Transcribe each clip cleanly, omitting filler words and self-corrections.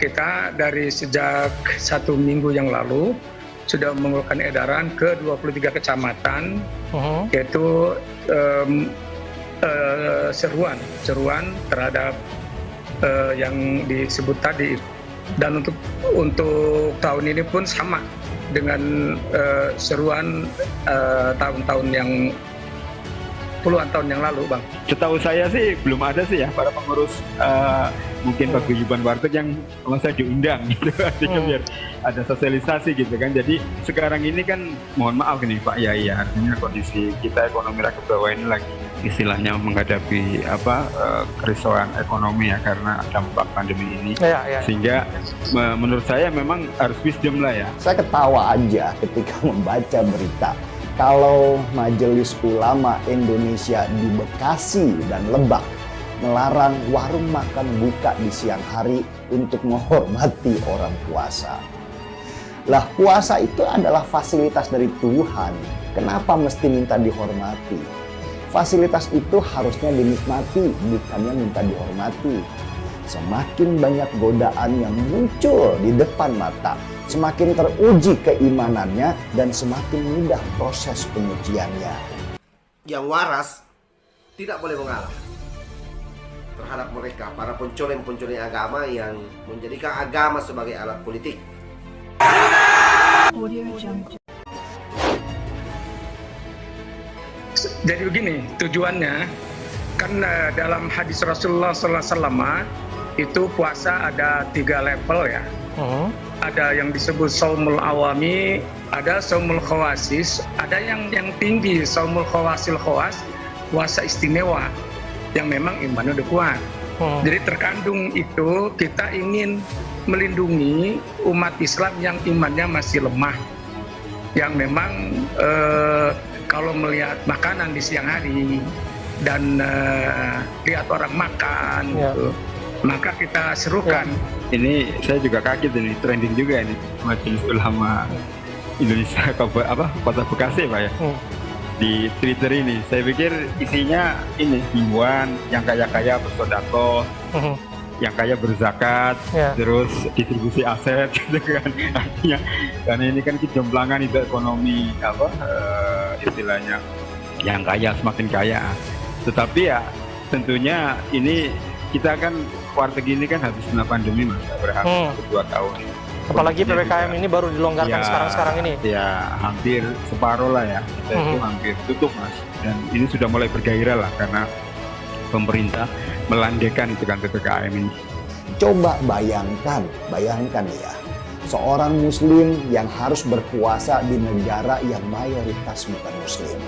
kita dari sejak 1 minggu yang lalu sudah mengeluarkan edaran ke 23 kecamatan, yaitu seruan terhadap yang disebut tadi. Dan untuk tahun ini pun sama dengan seruan tahun-tahun yang puluhan tahun yang lalu, Bang. Setahu saya sih belum ada sih ya para pengurus mungkin paguyuban warteg yang masa diundang gitu, artinya biar ada sosialisasi gitu kan. Jadi sekarang ini kan mohon maaf nih Pak Yai, ya, artinya kondisi kita ekonomi rakyat bawah ini lagi istilahnya menghadapi kerisauan ekonomi ya karena dampak pandemi ini. Sehingga menurut saya memang harus wisdom lah ya. Saya ketawa aja ketika membaca berita kalau Majelis Ulama Indonesia di Bekasi dan Lebak melarang warung makan buka di siang hari untuk menghormati orang puasa. Lah, puasa itu adalah fasilitas dari Tuhan. Kenapa mesti minta dihormati? Fasilitas itu harusnya dinikmati, bukannya minta dihormati. Semakin banyak godaan yang muncul di depan mata, semakin teruji keimanannya dan semakin mudah proses penyuciannya. Yang waras tidak boleh mengalah terhadap mereka, para pencoleng-pencoleng agama yang menjadikan agama sebagai alat politik. Jadi begini, tujuannya kan dalam hadis Rasulullah SAW itu puasa ada 3 level ya. Ada yang disebut saumul awami, ada saumul khawasis, ada yang tinggi saumul khawasil khawas, puasa istimewa yang memang imannya udah kuat. Jadi terkandung itu kita ingin melindungi umat Islam yang imannya masih lemah, yang memang kalau melihat makanan di siang hari dan lihat orang makan gitu, maka kita serukan. Ini saya juga kaget, ini trending juga ini Majelis Ulama Indonesia Kota Bekasi Pak ya. Di Twitter ini saya pikir isinya ini himbauan yang kaya-kaya bersedekah, yang kaya berzakat, terus distribusi aset gitu kan. Artinya karena ini kan kejomplangan itu ekonomi istilahnya yang kaya semakin kaya. Tetapi ya tentunya ini kita kan warteg ini kan habis kena pandemi Mas, berhasil 2 tahun. Apalagi PPKM ini baru dilonggarkan sekarang-sekarang ini. Ya hampir separuh lah ya, kita itu hampir tutup Mas. Dan ini sudah mulai bergairah lah karena pemerintah melandaikan itu kan PPKM ini. Coba bayangkan ya, seorang muslim yang harus berpuasa di negara yang mayoritas bukan muslim.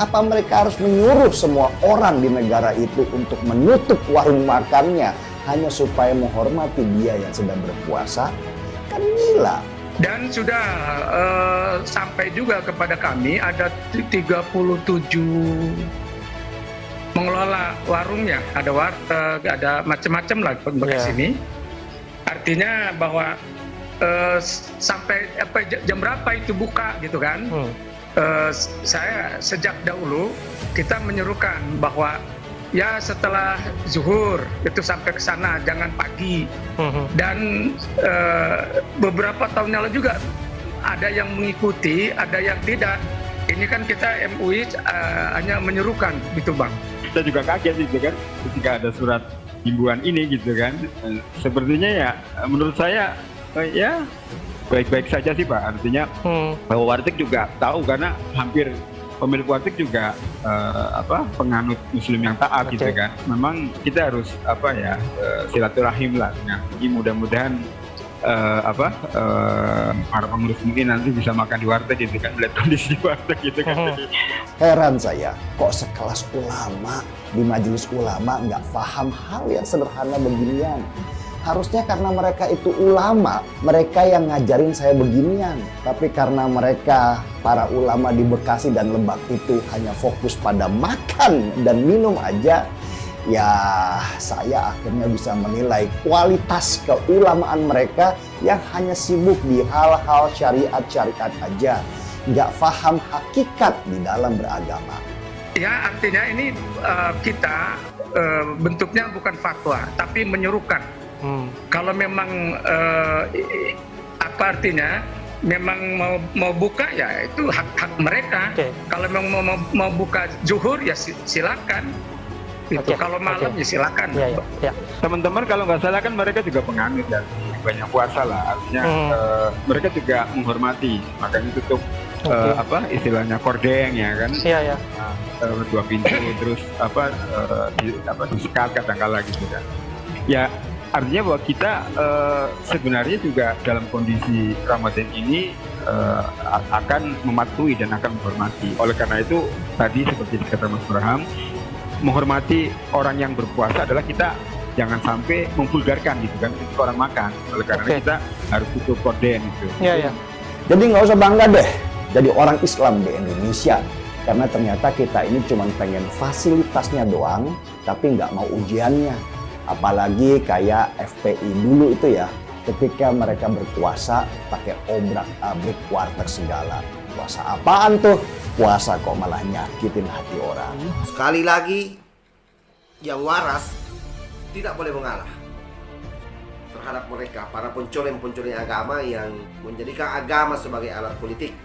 Apa mereka harus menyuruh semua orang di negara itu untuk menutup warung makannya hanya supaya menghormati dia yang sedang berpuasa? Kan gila. Dan sudah sampai juga kepada kami ada 37 mengelola warungnya, ada warteg, ada macam-macam lah di sini. Artinya bahwa sampai jam berapa itu buka gitu kan? Saya sejak dahulu kita menyerukan bahwa ya setelah zuhur itu sampai ke sana, jangan pagi. Dan beberapa tahun yang lalu juga ada yang mengikuti, ada yang tidak. Ini kan kita MUI hanya menyerukan gitu Bang. Kita juga kaget gitu kan ketika ada surat himbauan ini gitu kan. Sepertinya ya menurut saya ya baik-baik saja sih Pak. Artinya bahwa warteg juga tahu karena hampir pemilik warteg juga penganut muslim yang taat gitu kan. Memang kita harus silaturahim lah. Nah, ini mudah-mudahan para pengurus mungkin nanti bisa makan di warteg gitu kan, melihat kondisi warteg gitu kan. Heran saya, kok sekelas ulama di Majelis Ulama nggak paham hal yang sederhana beginian. Harusnya karena mereka itu ulama, mereka yang ngajarin saya beginian. Tapi karena mereka, para ulama di Bekasi dan Lebak itu hanya fokus pada makan dan minum aja, ya saya akhirnya bisa menilai kualitas keulamaan mereka yang hanya sibuk di hal-hal syariat-syariat aja. Nggak paham hakikat di dalam beragama. Ya artinya ini kita bentuknya bukan fatwa, tapi menyerukan. Kalau memang apa artinya? Memang mau buka ya itu hak mereka. Kalau memang mau buka zuhur ya silakan. Itu kalau malam ya silakan. Teman-teman kalau nggak salah kan mereka juga penganut dan banyak puasa lah. Artinya mereka juga menghormati, makanya tutup apa istilahnya kordeng ya kan. Dua pintu terus disekat kadang-kala gitu kan. Ya artinya bahwa kita sebenarnya juga dalam kondisi Ramadan ini akan mematuhi dan akan menghormati. Oleh karena itu tadi seperti dikata Mas Abraham, menghormati orang yang berpuasa adalah kita jangan sampai memvulgarkan gitu kan itu orang makan. Oleh karena kita harus tutup korden gitu. Jadi nggak usah bangga deh jadi orang Islam di Indonesia, karena ternyata kita ini cuma pengen fasilitasnya doang tapi nggak mau ujiannya. Apalagi kayak FPI dulu itu ya, ketika mereka berpuasa pakai obrak-abrik warteg segala. Puasa apaan tuh? Puasa kok malah nyakitin hati orang. Sekali lagi, yang waras tidak boleh mengalah terhadap mereka, para pencoleng-pencoleng agama yang menjadikan agama sebagai alat politik.